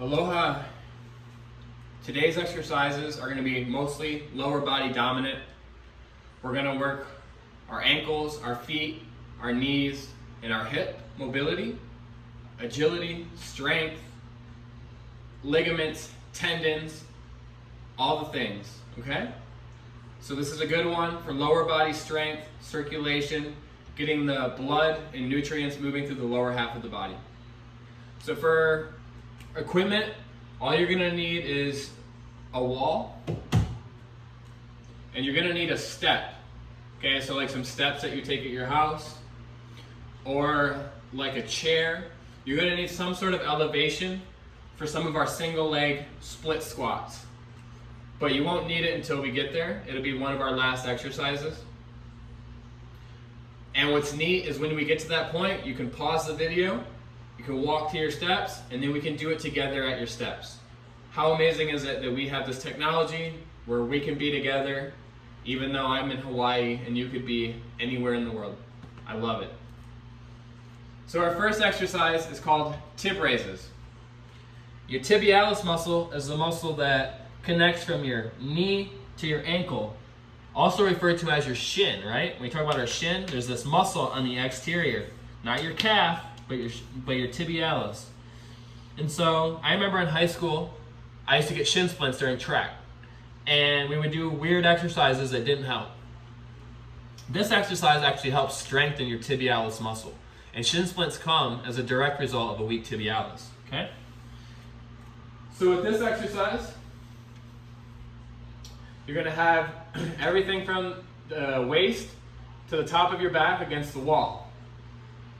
Aloha. Today's exercises are going to be mostly lower body dominant. We're going to work our ankles, our feet, our knees, and our hip mobility, agility, strength, ligaments, tendons, all the things, okay? So this is a good one for lower body strength, circulation, getting the blood and nutrients moving through the lower half of the body. So for equipment, all you're gonna need is a wall, and you're gonna need a step. Okay, so like some steps that you take at your house, or like a chair. You're gonna need some sort of elevation for some of our single leg split squats. But you won't need it until we get there. It'll be one of our last exercises. And what's neat is when we get to that point, you can pause the video, you can walk to your steps, and then we can do it together at your steps. How amazing is it that we have this technology where we can be together, even though I'm in Hawaii and you could be anywhere in the world. I love it. So our first exercise is called Tib Raises. Your tibialis muscle is the muscle that connects from your knee to your ankle, also referred to as your shin, right? When we talk about our shin, there's this muscle on the exterior, not your calf, but your tibialis. And so I remember in high school, I used to get shin splints during track, and we would do weird exercises that didn't help. This exercise actually helps strengthen your tibialis muscle, and shin splints come as a direct result of a weak tibialis, okay? So with this exercise, you're gonna have everything from the waist to the top of your back against the wall.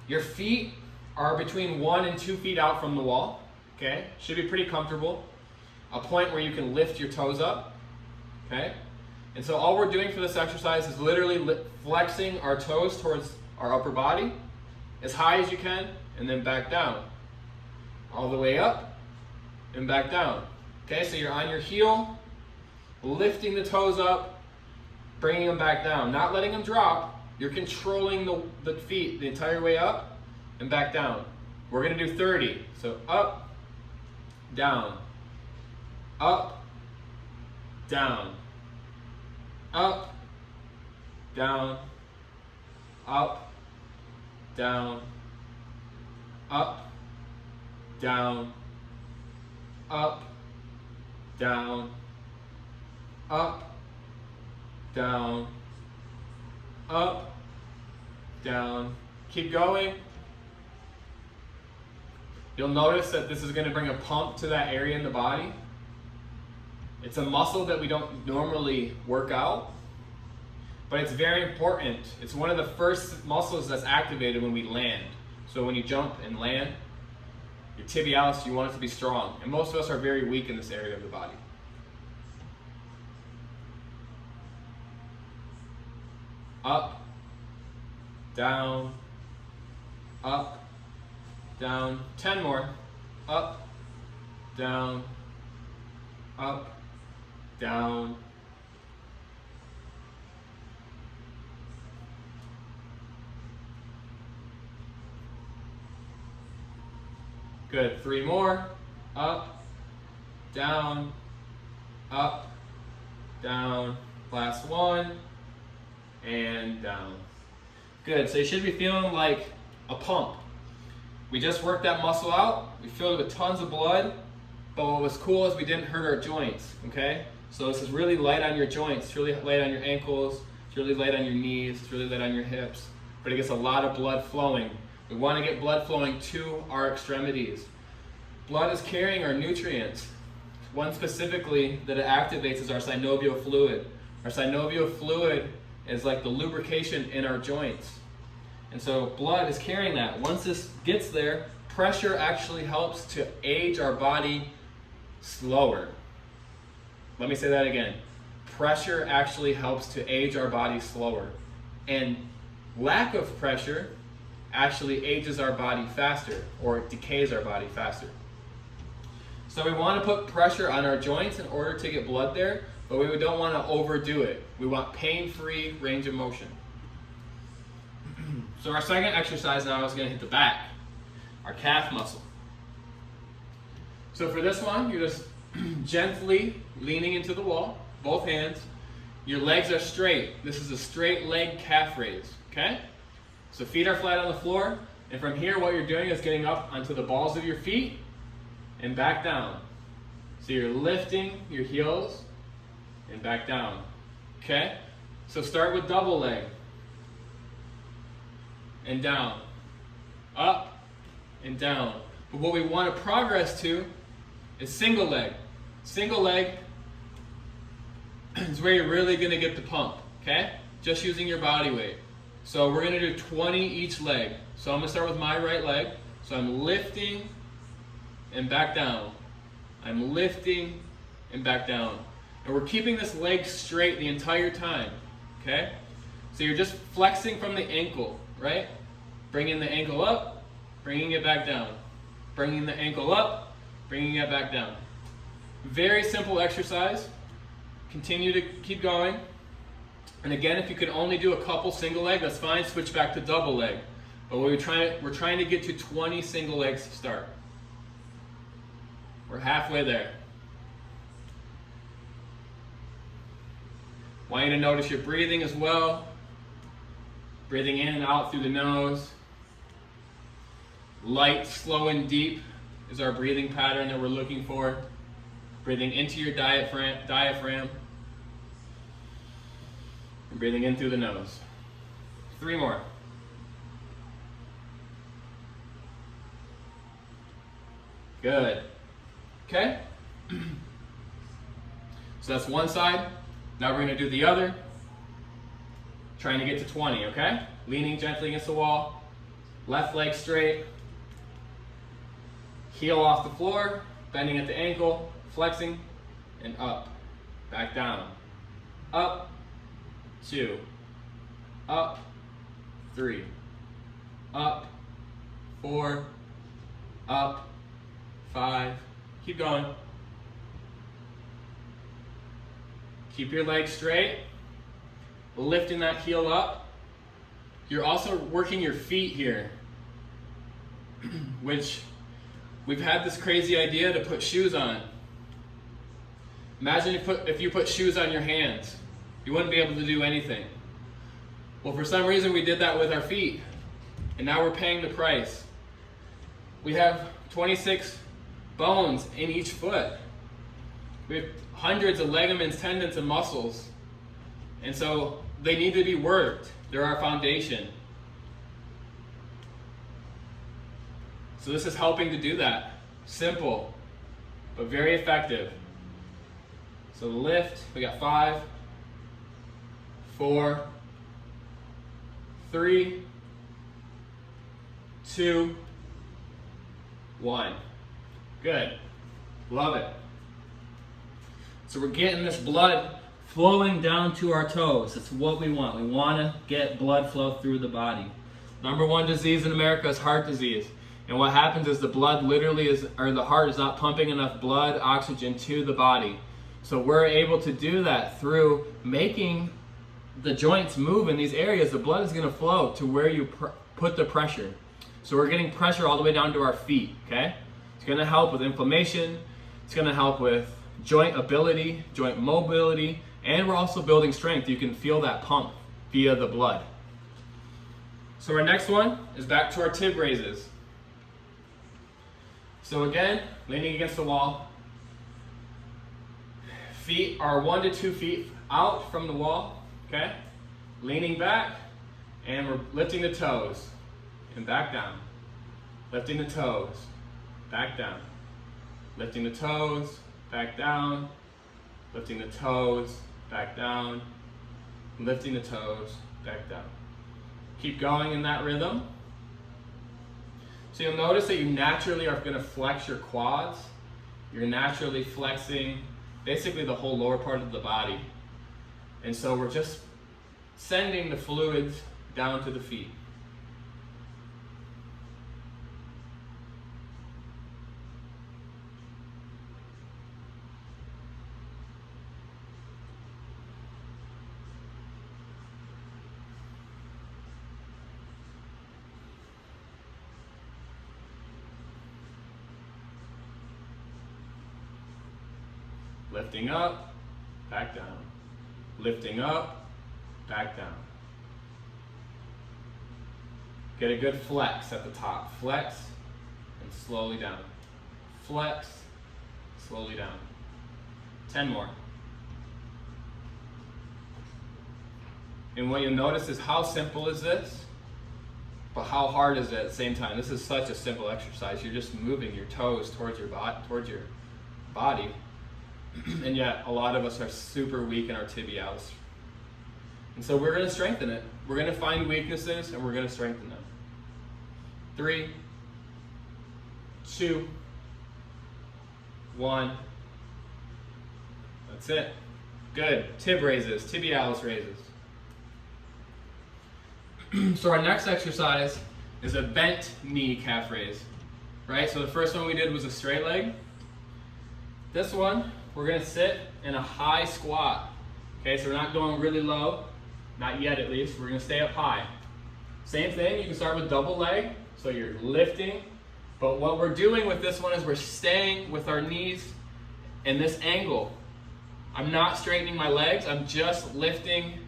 Your feet are between 1 and 2 feet out from the wall, okay? Should be pretty comfortable. A point where you can lift your toes up, okay? And so all we're doing for this exercise is literally flexing our toes towards our upper body as high as you can, and then back down. All the way up and back down. Okay, so you're on your heel, lifting the toes up, bringing them back down. Not letting them drop, you're controlling the feet the entire way up and back down. We're gonna do 30. So up, down, up, down, up, down, up, down, up, down, up, down, up, down, up, down. Keep going. You'll notice that this is going to bring a pump to that area in the body. It's a muscle that we don't normally work out, but it's very important. It's one of the first muscles that's activated when we land. So when you jump and land, your tibialis, you want it to be strong. And most of us are very weak in this area of the body. Up, down, up, down. 10 more. Up, down, up, down. Good. 3 more. Up, down, up, down. Last one. And down. Good. So you should be feeling like a pump. We just worked that muscle out. We filled it with tons of blood. But what was cool is we didn't hurt our joints. Okay? So this is really light on your joints. It's really light on your ankles. It's really light on your knees. It's really light on your hips. But it gets a lot of blood flowing. We want to get blood flowing to our extremities. Blood is carrying our nutrients. One specifically that it activates is our synovial fluid. Our synovial fluid is like the lubrication in our joints. And so blood is carrying that. Once this gets there, pressure actually helps to age our body slower. Let me say that again. Pressure actually helps to age our body slower. And lack of pressure actually ages our body faster, or decays our body faster. So we want to put pressure on our joints in order to get blood there, but we don't want to overdo it. We want pain-free range of motion. So our second exercise now is going to hit the back, our calf muscle. So for this one, you're just gently leaning into the wall, both hands. Your legs are straight. This is a straight leg calf raise, okay? So feet are flat on the floor, and from here what you're doing is getting up onto the balls of your feet and back down. So you're lifting your heels and back down, okay? So start with double leg and down, up and down. But what we want to progress to is single leg. Single leg is where you're really going to get the pump, okay? Just using your body weight. So we're going to do 20 each leg. So I'm going to start with my right leg. So I'm lifting and back down. I'm lifting and back down. And we're keeping this leg straight the entire time, okay? So you're just flexing from the ankle, right? Bringing the ankle up, bringing it back down. Bringing the ankle up, bringing it back down. Very simple exercise. Continue to keep going. And again, if you can only do a couple single leg, that's fine. Switch back to double leg. But we're trying to get to 20 single legs to start. We're halfway there. Want you to notice your breathing as well. Breathing in and out through the nose. Light, slow, and deep is our breathing pattern that we're looking for. Breathing into your diaphragm. And breathing in through the nose. 3 more. Good. Okay? So that's one side. Now we're going to do the other. Trying to get to 20, okay? Leaning gently against the wall. Left leg straight. Heel off the floor. Bending at the ankle. Flexing. And up. Back down. Up. 2. Up. 3. Up. 4. Up. 5. Keep going. Keep your legs straight. Lifting that heel up. You're also working your feet here, which we've had this crazy idea to put shoes on. Imagine if you put shoes on your hands. You wouldn't be able to do anything. Well, for some reason we did that with our feet, and now we're paying the price. We have 26 bones in each foot. We have hundreds of ligaments, tendons, and muscles. And so they need to be worked. They're our foundation. So this is helping to do that. Simple, but very effective. So lift, we got 5, 4, 3, 2, 1. Good. Love it. So we're getting this blood flowing down to our toes. That's what we want. We want to get blood flow through the body. Number 1 disease in America is heart disease. And what happens is the heart is not pumping enough blood, oxygen to the body. So we're able to do that through making the joints move in these areas. The blood is going to flow to where you put the pressure. So we're getting pressure all the way down to our feet, okay? It's going to help with inflammation. It's going to help with joint ability, joint mobility, and we're also building strength. You can feel that pump via the blood. So our next one is back to our Tib Raises. So again, leaning against the wall. Feet are 1 to 2 feet out from the wall, okay? Leaning back, and we're lifting the toes, and back down. Lifting the toes, back down. Lifting the toes, back down. Lifting the toes, back down. Lifting the toes, back down. Keep going in that rhythm. So you'll notice that you naturally are going to flex your quads. You're naturally flexing basically the whole lower part of the body. And so we're just sending the fluids down to the feet. Lifting up, back down. Lifting up, back down. Get a good flex at the top. Flex and slowly down. Flex, slowly down. 10 more. And what you'll notice is how simple is this, but how hard is it at the same time. This is such a simple exercise. You're just moving your toes towards your body. And yet a lot of us are super weak in our tibials. And so we're going to strengthen it. We're going to find weaknesses and we're going to strengthen them. 3, 2, 1. That's it. Good. Tib raises, tibialis raises. So our next exercise is a bent knee calf raise. Right? So the first one we did was a straight leg. This one, we're going to sit in a high squat. Okay, so we're not going really low. Not yet at least. We're going to stay up high. Same thing, you can start with double leg. So you're lifting. But what we're doing with this one is we're staying with our knees in this angle. I'm not straightening my legs. I'm just lifting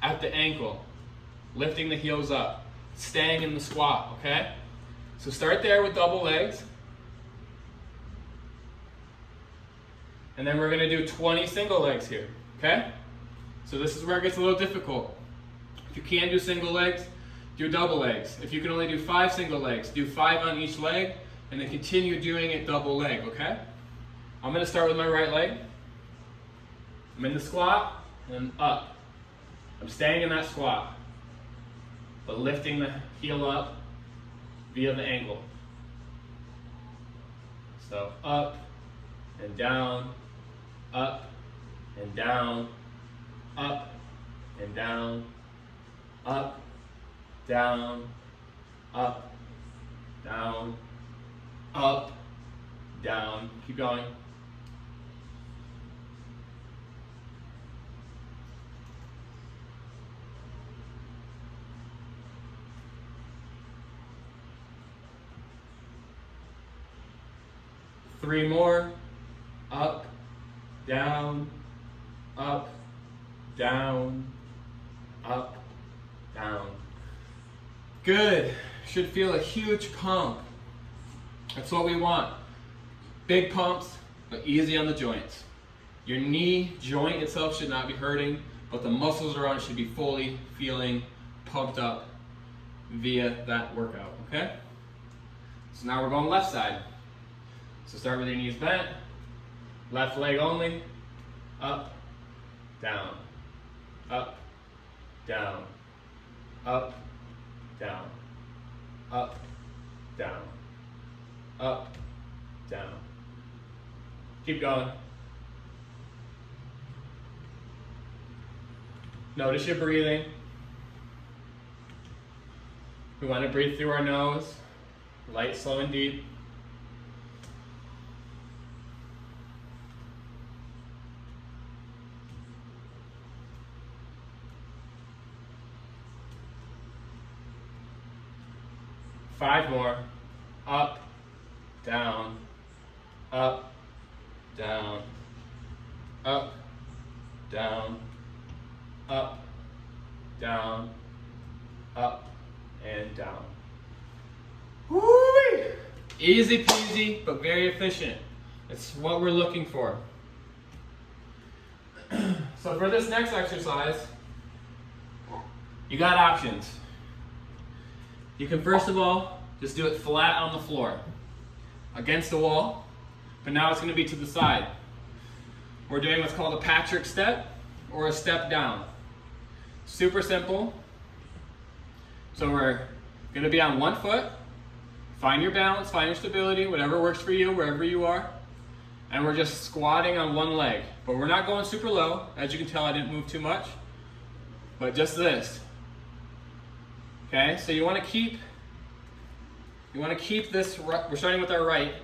at the ankle. Lifting the heels up. Staying in the squat, okay? So start there with double legs. And then we're going to do 20 single legs here, okay? So this is where it gets a little difficult. If you can do single legs, do double legs. If you can only do 5 single legs, do 5 on each leg, and then continue doing it double leg, okay? I'm going to start with my right leg. I'm in the squat, and up. I'm staying in that squat, but lifting the heel up via the ankle. So up and down, up and down, up and down, up, down, up, down, up, down. Keep going. Three more. Up, down, up, down, up, down. Good. Should feel a huge pump. That's what we want. Big pumps, but easy on the joints. Your knee joint itself should not be hurting, but the muscles around it should be fully feeling pumped up via that workout, okay? So now we're going left side. So start with your knees bent, left leg only, up, down, up, down, up, down, up, down, up, down. Keep going. Notice your breathing. We want to breathe through our nose, light, slow, and deep. Five more. Up, down, up, down, up, down, up, down, up, and down. Woo-wee! Easy peasy, but very efficient. It's what we're looking for. So for this next exercise, you got options. You can first of all just do it flat on the floor, against the wall, but now it's going to be to the side. We're doing what's called a Patrick step or a step down. Super simple. So we're going to be on one foot, find your balance, find your stability, whatever works for you, wherever you are, and we're just squatting on one leg. But we're not going super low. As you can tell, I didn't move too much, but just this. Okay, so you want to keep this, we're starting with our right,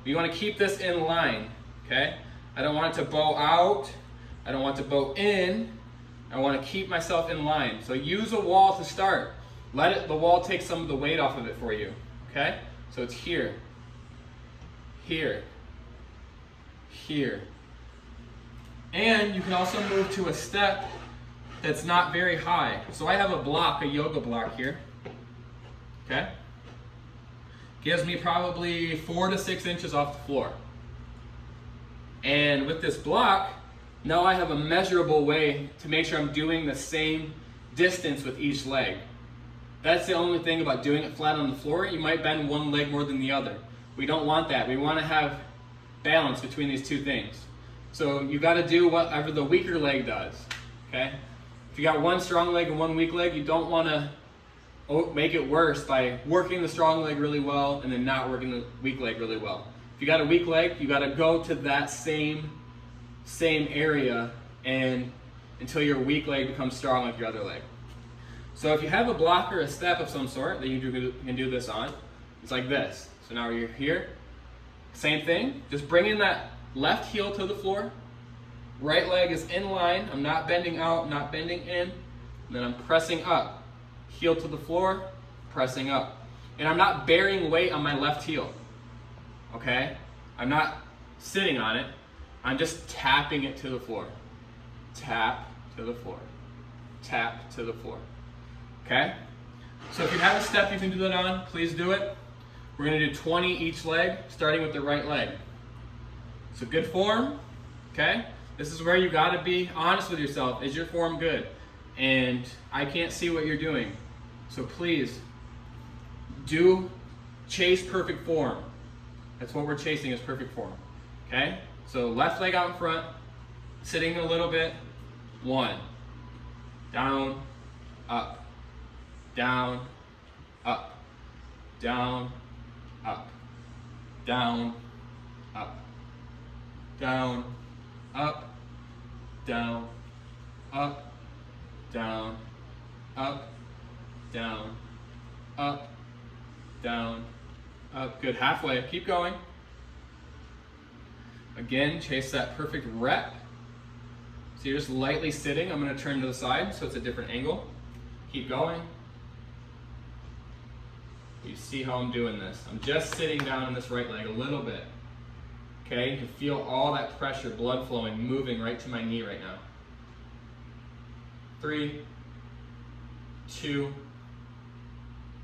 you want to keep this in line, okay? I don't want it to bow out, I don't want it to bow in, I want to keep myself in line. So use a wall to start. Let the wall take some of the weight off of it for you, okay? So it's here, here, here, And you can also move to a step that's not very high. So I have a block, a yoga block here. Okay? Gives me probably 4 to 6 inches off the floor. And with this block, now I have a measurable way to make sure I'm doing the same distance with each leg. That's the only thing about doing it flat on the floor. You might bend one leg more than the other. We don't want that. We want to have balance between these two things. So you got to do whatever the weaker leg does. Okay? If you got one strong leg and one weak leg, you don't want to make it worse by working the strong leg really well and then not working the weak leg really well. If you got a weak leg, you got to go to that same area and until your weak leg becomes strong like your other leg. So if you have a block or a step of some sort that you can do this on, it's like this. So now you're here. Same thing. Just bring in that left heel to the floor. Right leg is in line. I'm not bending out, not bending in. And then I'm pressing up. Heel to the floor, pressing up. And I'm not bearing weight on my left heel. Okay? I'm not sitting on it. I'm just tapping it to the floor. Tap to the floor. Tap to the floor. Okay? So if you have a step you can do that on, please do it. We're going to do 20 each leg, starting with the right leg. So good form. Okay? This is where you got to be honest with yourself. Is your form good? And I can't see what you're doing. So please, do chase perfect form. That's what we're chasing, is perfect form. Okay? So left leg out in front, sitting a little bit. 1. Down, up, down, up, down, up, down, up, down, up, down, up, down, up, down, up, down, up. Good. Halfway. Keep going. Again, chase that perfect rep. So you're just lightly sitting. I'm going to turn to the side so it's a different angle. Keep going. You see how I'm doing this. I'm just sitting down on this right leg a little bit. Okay? You can feel all that pressure, blood flowing, moving right to my knee right now. 3, 2,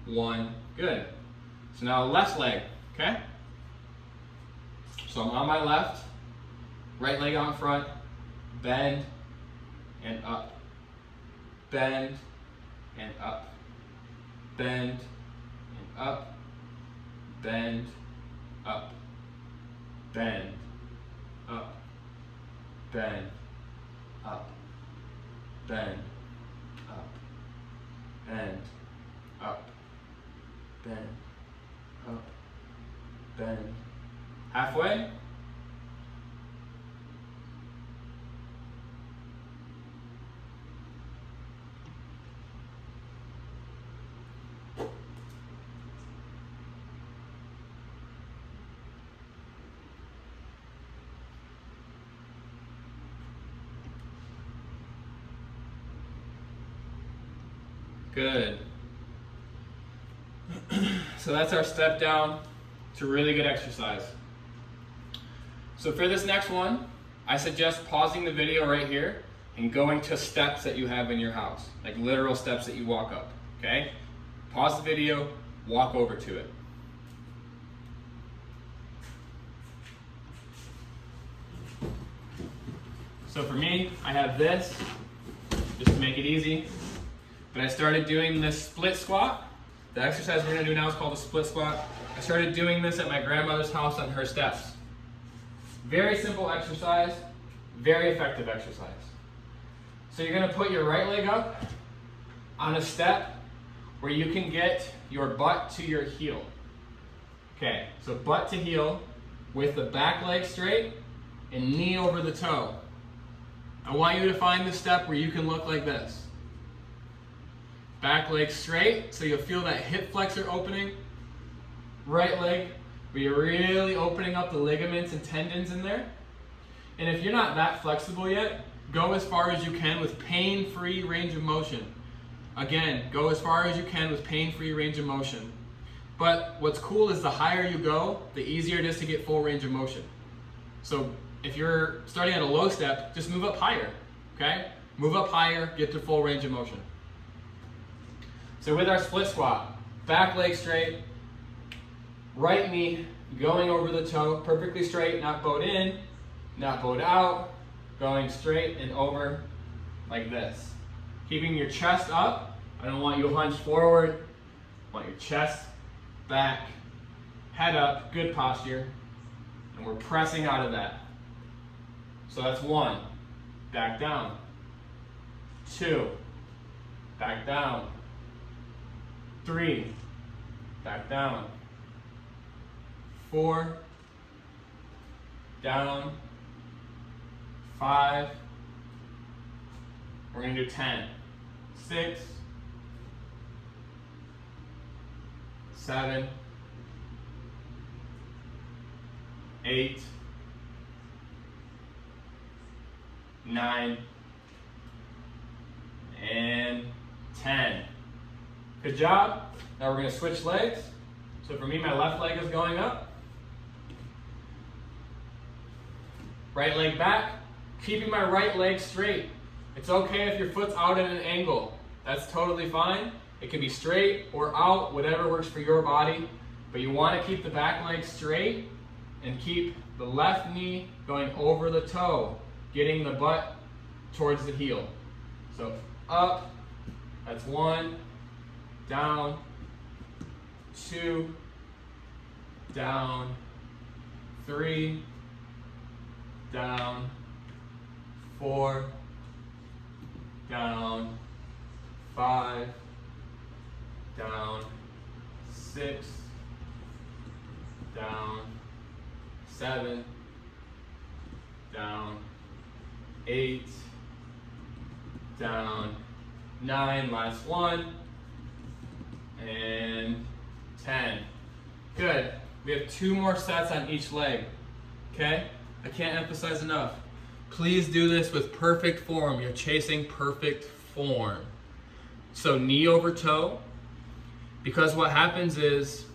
1. Good. So now left leg. Okay? So I'm on my left, right leg out in front, bend and up, bend and up, bend and up, bend, up, bend, up, bend, up, bend, up, bend, up, bend, up, bend. Halfway. Good. So that's our step down. It's a really good exercise. So for this next one, I suggest pausing the video right here and going to steps that you have in your house, like literal steps that you walk up, okay? Pause the video, walk over to it. So for me, I have this, just to make it easy. But I started doing this split squat. The exercise we're gonna do now is called a split squat. I started doing this at my grandmother's house on her steps. Very simple exercise, very effective exercise. So you're gonna put your right leg up on a step where you can get your butt to your heel. Okay, so butt to heel with the back leg straight and knee over the toe. I want you to find the step where you can look like this. Back leg straight, so you'll feel that hip flexor opening. Right leg, where you're really opening up the ligaments and tendons in there. And if you're not that flexible yet, go as far as you can with pain-free range of motion. Again, go as far as you can with pain-free range of motion. But what's cool is the higher you go, the easier it is to get full range of motion. So if you're starting at a low step, just move up higher, okay? Move up higher, get to full range of motion. So with our split squat, back leg straight, right knee going over the toe, perfectly straight, not bowed in, not bowed out, going straight and over like this. Keeping your chest up. I don't want you hunched forward. I want your chest back, head up, good posture. And we're pressing out of that. So that's 1, back down. 2, back down. 3, back down. 4, down. 5, we're gonna do 10. 6, 7, 8, 9, and 10. Good job. Now we're going to switch legs. So for me, my left leg is going up. Right leg back. Keeping my right leg straight. It's okay if your foot's out at an angle. That's totally fine. It can be straight or out, whatever works for your body. But you want to keep the back leg straight and keep the left knee going over the toe, getting the butt towards the heel. So up, that's 1, down, 2, down, 3, down, 4, down, 5, down, 6, down, 7, down, 8, down, 9, last 1, and 10. Good. We have 2 more sets on each leg. Okay? I can't emphasize enough. Please do this with perfect form. You're chasing perfect form. So knee over toe, because what happens is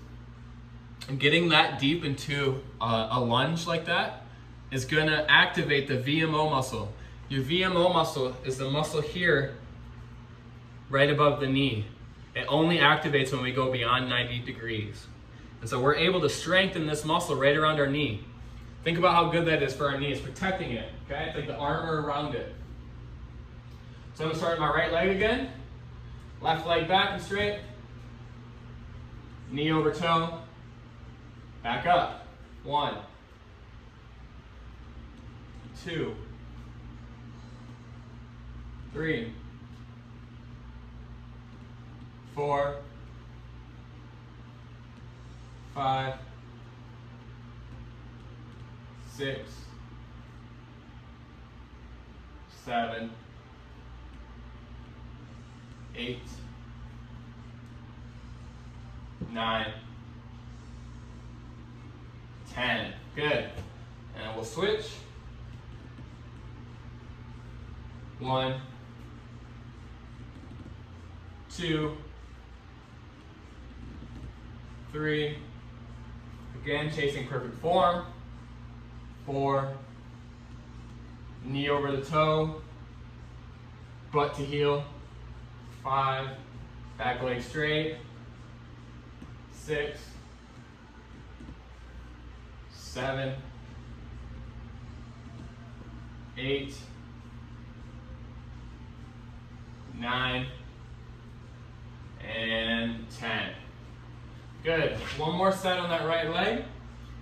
getting that deep into a lunge like that is going to activate the VMO muscle. Your VMO muscle is the muscle here right above the knee. It only activates when we go beyond 90 degrees. And so we're able to strengthen this muscle right around our knee. Think about how good that is for our knee. It's protecting it, okay? It's like the armor around it. So I'm gonna start with my right leg again. Left leg back and straight. Knee over toe. Back up. 1, 2, 3, 4, 5, 6, 7, 8, 9, 10. Good. And we'll switch. 1, 2, 3. Again, chasing perfect form. 4. Knee over the toe. Butt to heel. 5. Back leg straight. 6. 7. 8. 9. And 10. Good. One more set on that right leg.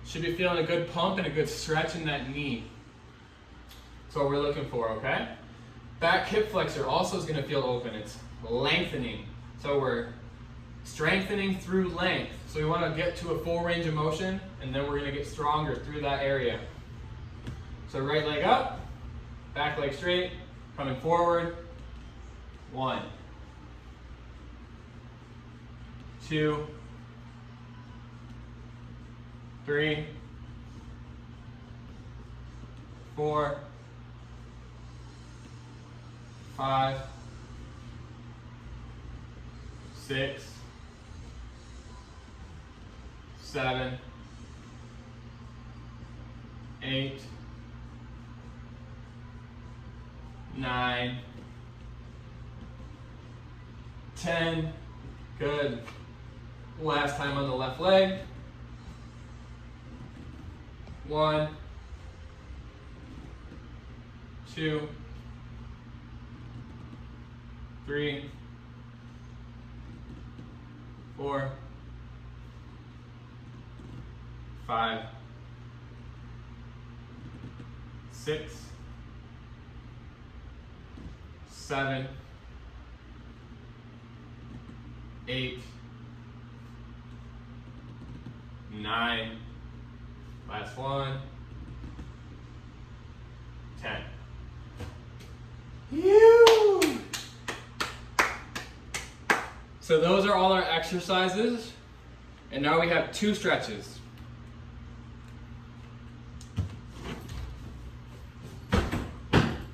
Should be feeling a good pump and a good stretch in that knee. That's what we're looking for, okay? Back hip flexor also is going to feel open. It's lengthening. So we're strengthening through length. So we want to get to a full range of motion, and then we're going to get stronger through that area. So right leg up, back leg straight, coming forward. 1, 2, 3, 4, 5, 6, 7, 8, 9, 10. Good. Last time on the left leg. 1, 2, 3, 4, 5, 6, 7, 8, 9, last one, 10. So those are all our exercises, and now we have 2 stretches.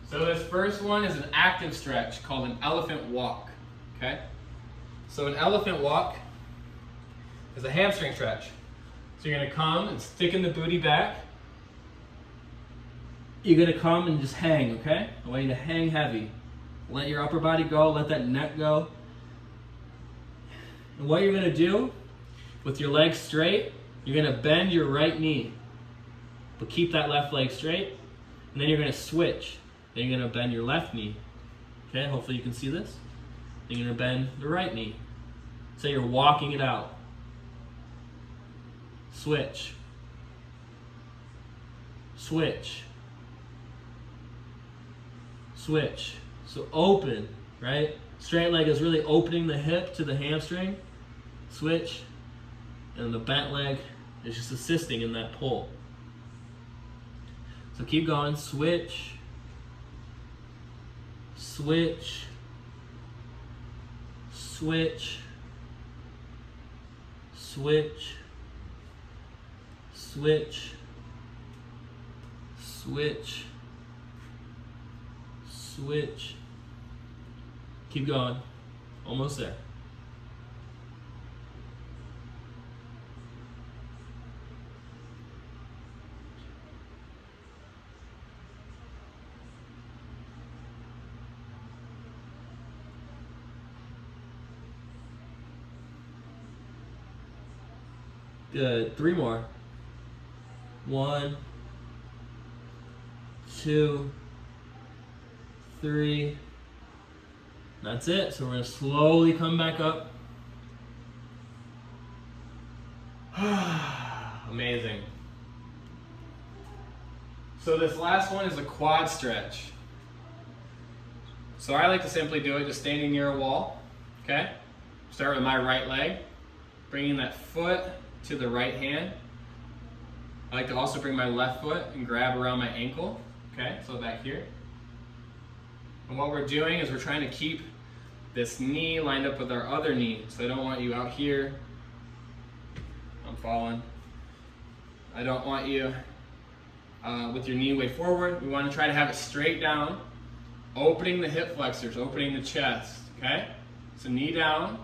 So this first one is an active stretch called an elephant walk, okay? So an elephant walk is a hamstring stretch. So you're gonna come and stick in the booty back. You're gonna come and just hang, okay? I want you to hang heavy. Let your upper body go, let that neck go. And what you're gonna do, with your legs straight, you're gonna bend your right knee, but keep that left leg straight. And then you're gonna switch. Then you're gonna bend your left knee. Okay, hopefully you can see this. Then you're gonna bend the right knee. So you're walking it out. Switch. Switch. Switch. So open, right? Straight leg is really opening the hip to the hamstring. Switch. And the bent leg is just assisting in that pull. So keep going. Switch. Switch. Switch. Switch. Switch. Switch. Switch. Keep going. Almost there. Good. 3 more. 1, 2, 3. That's it. So we're going to slowly come back up. Amazing. So this last one is a quad stretch. So I like to simply do it just standing near a wall. Okay? Start with my right leg, bringing that foot to the right hand. I like to also bring my left foot and grab around my ankle. Okay, so back here. And what we're doing is we're trying to keep this knee lined up with our other knee. So I don't want you out here. I'm falling. I don't want you with your knee way forward. We want to try to have it straight down, opening the hip flexors, opening the chest. Okay? So knee down,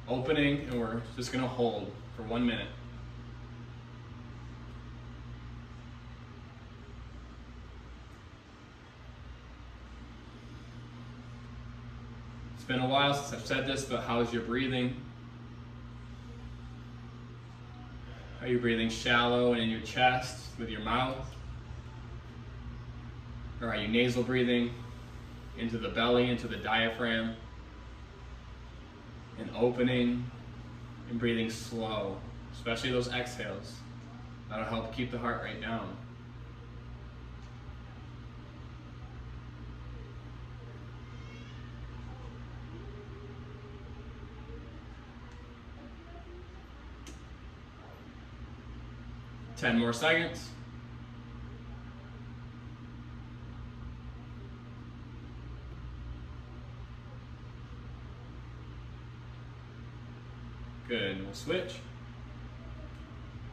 opening, and we're just going to hold for 1 minute. It's been a while since I've said this, but how's your breathing? Are you breathing shallow and in your chest with your mouth? Or are you nasal breathing into the belly, into the diaphragm? And opening and breathing slow, especially those exhales. That'll help keep the heart rate down. Ten more seconds. Good, we'll switch.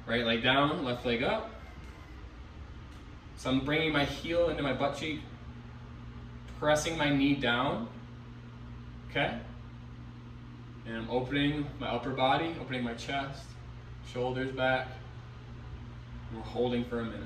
Right leg down, left leg up. So I'm bringing my heel into my butt cheek, pressing my knee down, okay? And I'm opening my upper body, opening my chest, shoulders back. And we're holding for a minute.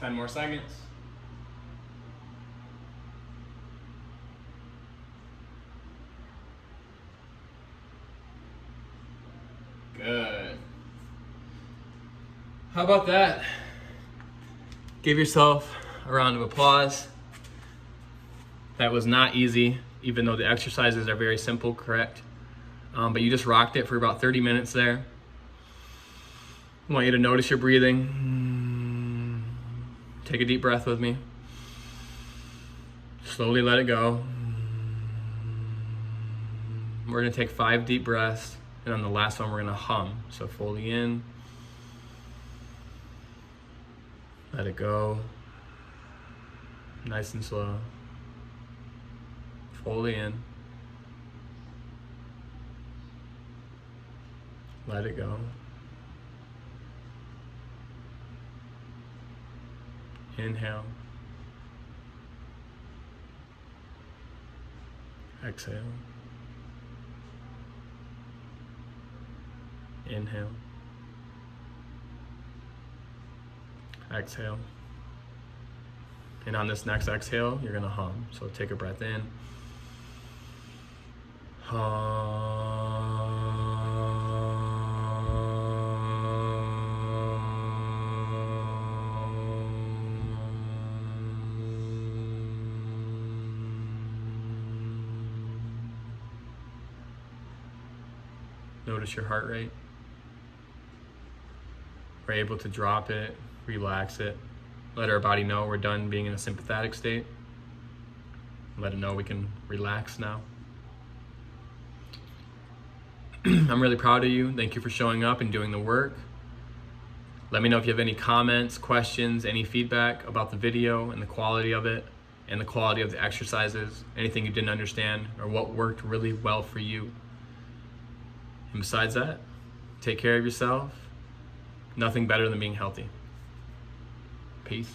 10 more seconds. Good. How about that? Give yourself a round of applause. That was not easy, even though the exercises are very simple, correct? But you just rocked it for about 30 minutes there. I want you to notice your breathing. Take a deep breath with me. Slowly let it go. We're gonna take 5 deep breaths, and on the last one we're gonna hum. So fully in, let it go, nice and slow. Fully in, let it go. Inhale, exhale, inhale, exhale. And on this next exhale, you're gonna hum. So take a breath in. Notice your heart rate. We're able to drop it, relax it, let our body know we're done being in a sympathetic state. Let it know we can relax now. I'm really proud of you. Thank you for showing up and doing the work. Let me know if you have any comments, questions, any feedback about the video and the quality of it and the quality of the exercises, anything you didn't understand or what worked really well for you. And besides that, take care of yourself. Nothing better than being healthy. Peace.